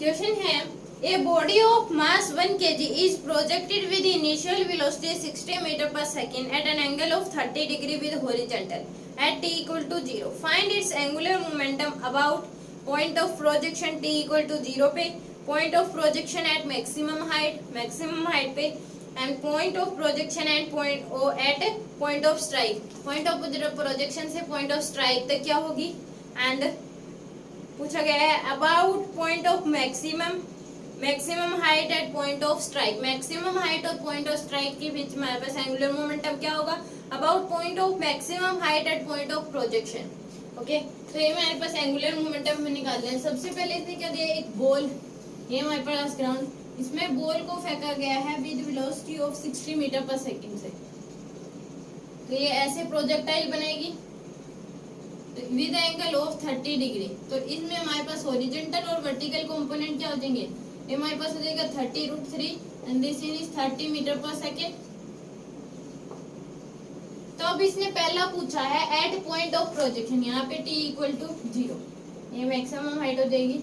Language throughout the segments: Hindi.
क्वेश्चन है a body of mass 1 kg is projected with initial velocity 60 meter per second at an angle of 30 degree with horizontal at t equal to 0. Find its angular momentum about point of projection t equal to 0 पे, point of projection at maximum height पे, and point of projection at point of strike. point of projection से point of strike तक क्या होगी, and पूछा गया है about point of maximum height at point of strike. Maximum height और पॉइंट ऑफ स्ट्राइक के बीच में हमारे पास एंगुलर मोमेंटम क्या होगा, about point of maximum height at point of projection. Okay, तो ये हमारे पास एंगुलर मोमेंटम में निकाल रहे हैं. सबसे पहले इसने क्या दिया, एक बॉल, ये हमारे पास ग्राउंड, इसमें बॉल को फेंका गया है विद वेलोसिटी ऑफ 60 मीटर पर सेकेंड से. तो ये ऐसे प्रोजेक्टाइल बनेगी विद एंगल ऑफ 30 डिग्री. तो इसमें हमारे पास हॉरिजॉन्टल और वर्टिकल कंपोनेंट क्या हो जाएंगे, ये हमारे पास हो जाएगा 30√3 एंड दिस इज 30 मीटर पर सेकेंड. तो अब इसने पहला पूछा है एट पॉइंट ऑफ प्रोजेक्शन, यहाँ पे t इक्वल टू 0, ये मैक्सिमम हाइट हो जाएगी.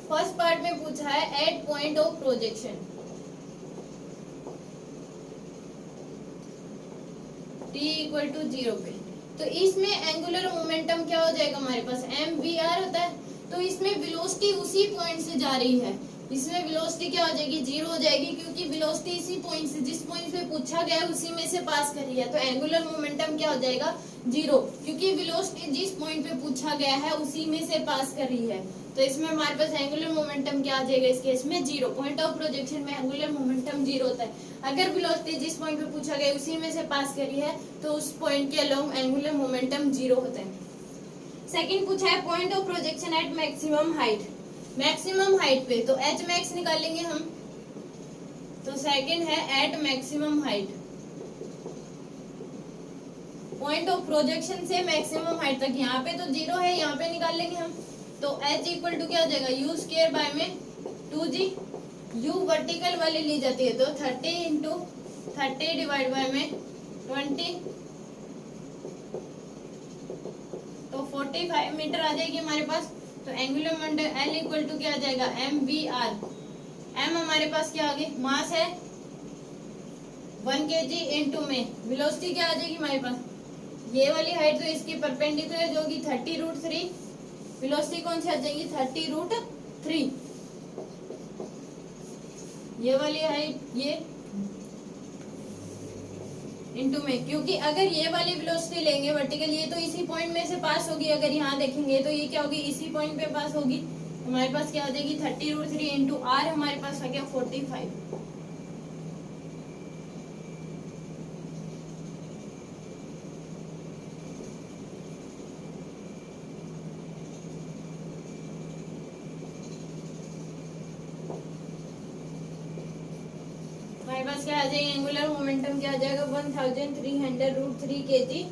फर्स्ट पार्ट में पूछा है at point of projection t equal to 0 पे. तो इसमें एंगुलर मोमेंटम क्या हो जाएगा हमारे पास, mvr होता है. तो इसमें वेलोसिटी उसी पॉइंट से जा रही है, इसमें वेलोसिटी क्या हो जाएगी, 0 हो जाएगी, क्योंकि वेलोसिटी इसी पॉइंट से, जिस पॉइंट पे पूछा गया है उसी में से पास कर रही है. तो एंगुलर मोमेंटम क्या हो जाएगा, 0, क्योंकि वेलोसिटी जिस पॉइंट पे पूछा गया है उसी में से पास कर रही है. तो इसमें हमारे पास एंगुलर मोमेंटम क्या आ जाएगा, इस केस में 0. पॉइंट ऑफ प्रोजेक्शन में एंगुलर मोमेंटम 0 होता है. अगर वेलोसिटी जिस पॉइंट पे पूछा गया उसी में से पास करी है तो उस पॉइंट के अलोंग एंगुलर मोमेंटम 0 होता है. सेकंड पूछा है point of projection at maximum height. Maximum height पे तो एच मैक्स निकालेंगे हम. तो सेकंड है at maximum height, point of projection से मैक्सिमम हाइट तक. यहाँ पे तो 0 है, यहाँ पे निकाल लेंगे हम. तो h इक्वल टू क्या हो जाएगा, u स्क्वायर बाय में 2g, u वर्टिकल वाली ली जाती है. तो 30 इंटू 30 डिवाइड बाय में 20, तो 45 मीटर आ जाएगी हमारे पास. तो angular momentum L equal to क्या आ जाएगा, mvr. m हमारे पास क्या आ गई, मास है 1 kg इंटू में वेलोसिटी क्या आ जाएगी हमारे पास, ये वाली हाइट तो इसकी परपेंडिकुलर जो होगी 30√3, वेलोसिटी कौन सी आ जाएगी 30√3, ये वाली हाइट ये इंटू में, क्योंकि अगर ये वाली वेलोसिटी लेंगे वर्टिकल, ये तो इसी पॉइंट में से पास होगी. अगर यहाँ देखेंगे तो ये क्या होगी, इसी पॉइंट पे पास होगी. हमारे पास क्या आ जाएगी 30√3 इंटू r, हमारे पास आ गया 45. हमारे पास क्या आ जाएगा, एंगुलर मोमेंटम क्या आ जाएगा 1300√3 kg.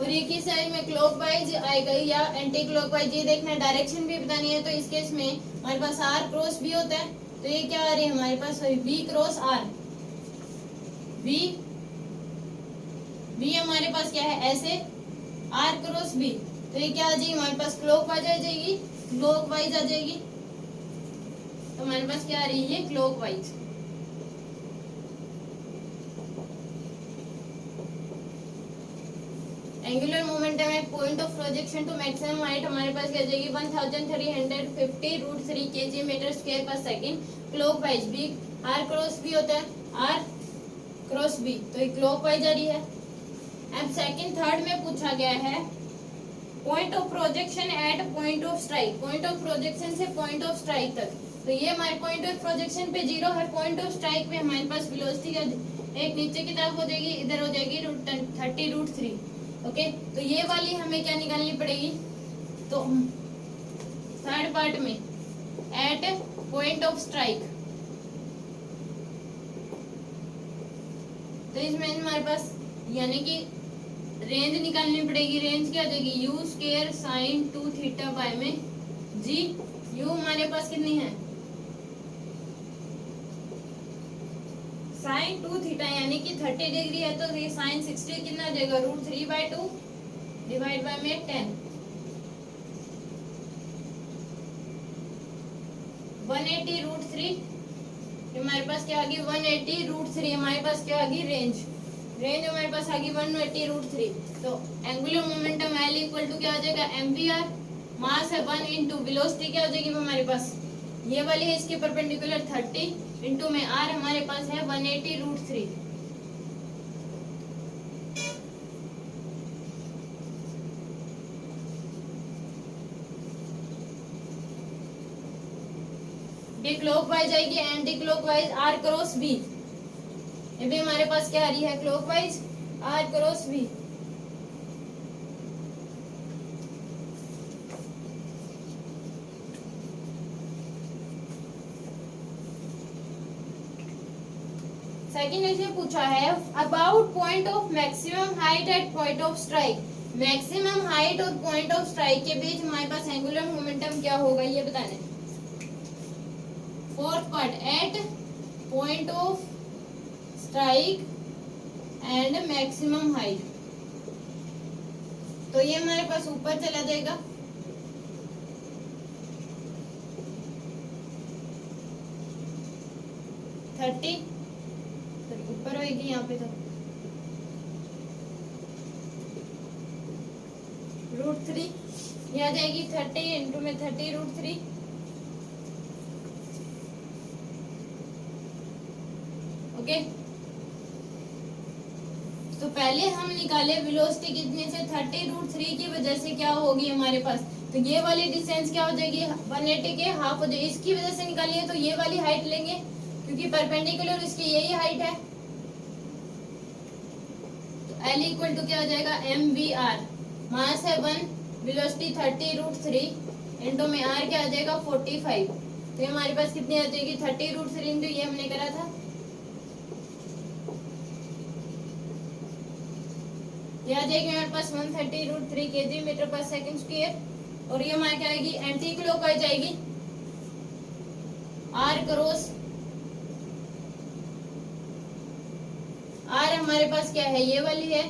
और ये किस साइड में क्लॉकवाइज आएगा या एंटी क्लॉकवाइज, ये देखना है. डायरेक्शन भी बतानी है. तो इस केस में हमारे पास r क्रॉस b होता है. तो ये क्या आ रही है हमारे पास, b क्रॉस r, b हमारे पास क्या है ऐसे, r क्रॉस b. तो ये क्या आ जाएगी हमारे पास, क्लॉकवाइज आ जाएगी, क्लॉकवाइज आ जाएगी. तो हमारे पास क्या आ रही है, clockwise. Angular momentum at point of projection to maximum height हमारे पास क्या जाएगी 1350√3 kg मीटर स्क्वायर पर सेकेंड. क्लॉकवाइज भी r क्रॉस b होता है, r क्रॉस b, तो ये क्लॉकवाइज आ रही है. अब सेकंड थर्ड में पूछा गया है point of projection at point of strike. Point of projection से पॉइंट ऑफ स्ट्राइक तक. तो ये हमारे पॉइंट ऑफ प्रोजेक्शन पे 0 है, पॉइंट ऑफ स्ट्राइक पे हमारे पास वेलोसिटी का एक नीचे की तरफ हो जाएगी, इधर हो जाएगी 30√3. ओके, तो ये वाली हमें क्या निकालनी पड़ेगी, तो थर्ड पार्ट में एट पॉइंट ऑफ स्ट्राइक. तो इसमें हमारे पास यानी कि रेंज निकालनी पड़ेगी. रेंज क्या आ जाएगी, u square sine 2 theta by में g. u हमारे पास कितनी है, साइन 2 थीटा यानी कि 30 डिग्री है. तो ये साइन 60 कितना आ जाएगा, √3/2 डिवाइड बाय में 10. 180√3, हमारे पास क्या आ गई 180√3, हमारे पास क्या आ गई रेंज हमारे पास आ गई 180√3। तो angular momentum L equal to क्या आ जाएगा mvr, मास है 1 इंटू वेलोसिटी क्या हो जाएगी हमारे पास, ये वाली है इसके परपेंडिकुलर 30 इंटू में r हमारे पास है 180√3। ये क्लॉकवाइज आएगी, anti clockwise R cross B, ये भी हमारे पास क्या आ रही है clockwise R cross B. Second इसमें पूछा है about point of maximum height at point of strike, maximum height और पॉइंट ऑफ स्ट्राइक के बीच हमारे पास एंगुलर मोमेंटम क्या होगा ये बताना है। Fourth part at point of strike and maximum height, तो ये हमारे पास ऊपर चला जाएगा, थर्टी ऊपर होगी यहाँ पे, तो √3 ये आ जाएगी 30 इंटू में 30√3। ओके, तो पहले हम निकाले वेलोसिटी कितने से 30√3 की वजह से क्या होगी हमारे पास, तो ये वाली डिस्टेंस क्या हो जाएगी 180 के हाफ हो जाएगी, इसकी वजह से निकालिए तो ये वाली हाइट लेंगे क्योंकि परपेंडिकुलर इसकी यही हाइट है। तो L इक्वल टू क्या हो जाएगा mvr, मास है 1, वेलोसिटी 30√3 इंटू में r क्या आ जाएगा 45, तो हमारे पास कितनी आ जाएगी 30√3 इंटू ये हमने करा था, ये आ जाएगी हमारे पास 130√3 kg मीटर पर सेकंड स्क्वायर। और ये हमारे क्या आएगी एंटी क्लॉकवाइज आएगी r क्रॉस, r हमारे पास क्या है ये वाली है,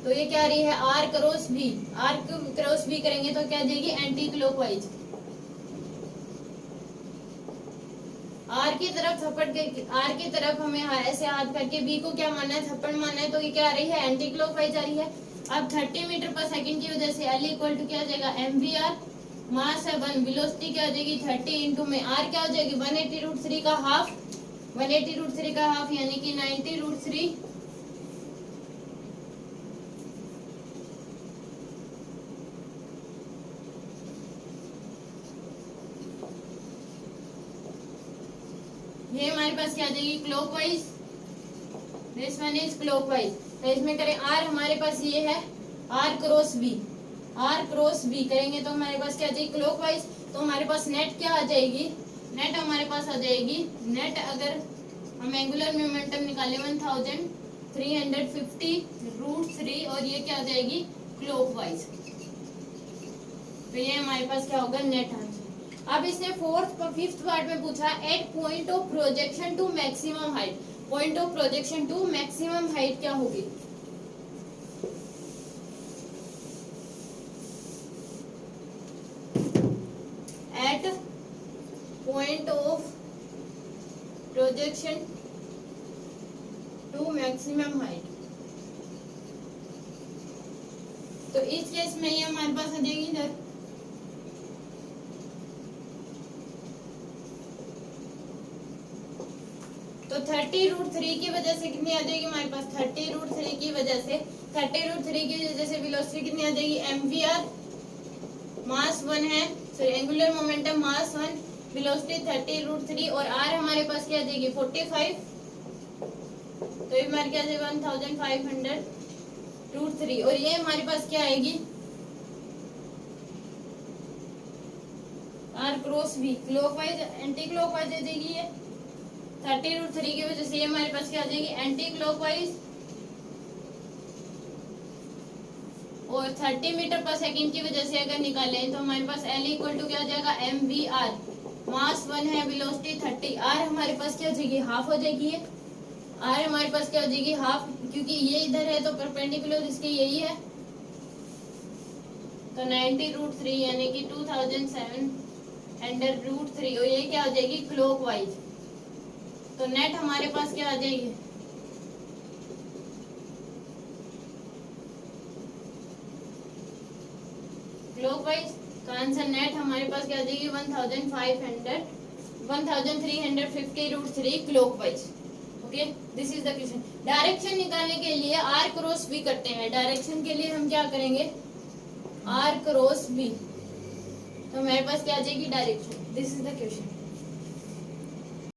तो ये क्या आ रही है r cross b, r cross b करेंगे तो क्या आ जाएगी एंटी क्लॉकवाइज, आर की तरफ थप्पड़ के आर की तरफ हमें ऐसे हाथ करके बी को क्या मानना है थप्पड़ मानना है, तो ये क्या आ रही है एंटी क्लॉकवाइज आ रही है। अब 30 मीटर पर सेकंड की वजह से L इक्वल टू क्या आ जाएगा mvr, मास है 1, वेलोसिटी क्या आ जाएगी 30 इंटू में r क्या हो जाएगी 180√3 का हाफ, 180√3 का हाफ यानी कि 90√3। ये हमारे पास क्या आ जाएगी clockwise, this one is clockwise, तो इसमें करें r हमारे पास ये है r cross b, r cross b करेंगे तो हमारे पास क्या आ जाएगी क्लॉकवाइज, तो हमारे पास नेट क्या आ जाएगी, नेट हमारे पास आ जाएगी, नेट अगर हम एंगुलर मोमेंटम निकाले 1350√3 और ये क्या आ जाएगी क्लॉकवाइज, तो ये हमारे पास क्या होगा नेट आंसर। अब इसने फिफ्थ पार्ट में पूछा at point of projection to maximum height, point of projection to maximum height क्या होगी, at point of projection to maximum height, तो इस केस में ये हमारे पास आ जाएगी इधर, तो 30√3 की वजह से कितनी आ जाएगी हमारे पास 30√3 की वजह से वेलोसिटी कितनी आ जाएगी mvr, मास 1 है, sorry angular momentum mass 1, velocity 30√3 और r हमारे पास क्या आ जाएगी 45, तो ये हमारे क्या आ जाएगा 1500√3 और ये हमारे पास क्या आएगी r cross b, clockwise anti clockwise आ जाएगी ये 30√3 की वजह से, ये हमारे पास क्या आ जाएगी एंटी क्लॉकवाइज, और 30 मीटर पर सेकंड की वजह से अगर निकालें तो हमारे पास L इक्वल टू क्या आ जाएगा mvr, मास 1 है, वेलोसिटी 30, r हमारे पास क्या हो जाएगी हाफ हो जाएगी, ये r हमारे पास क्या हो जाएगी हाफ, क्योंकि ये इधर है तो परपेंडिकुलर इसके यही है, तो 90√3 यानी कि 2700 अंडर रूट 3 और ये क्या हो जाएगी क्लॉकवाइज। तो नेट हमारे पास क्या आ जाएगी क्लॉकवाइज। तो आंसर नेट हमारे पास क्या आ जाएगी 1350 clockwise. Okay, this is the question. Direction निकालने के लिए आर क्रॉस बी करते हैं। डायरेक्शन के लिए हम क्या करेंगे आर क्रॉस बी, तो हमारे पास क्या आ जाएगी direction. This is the question.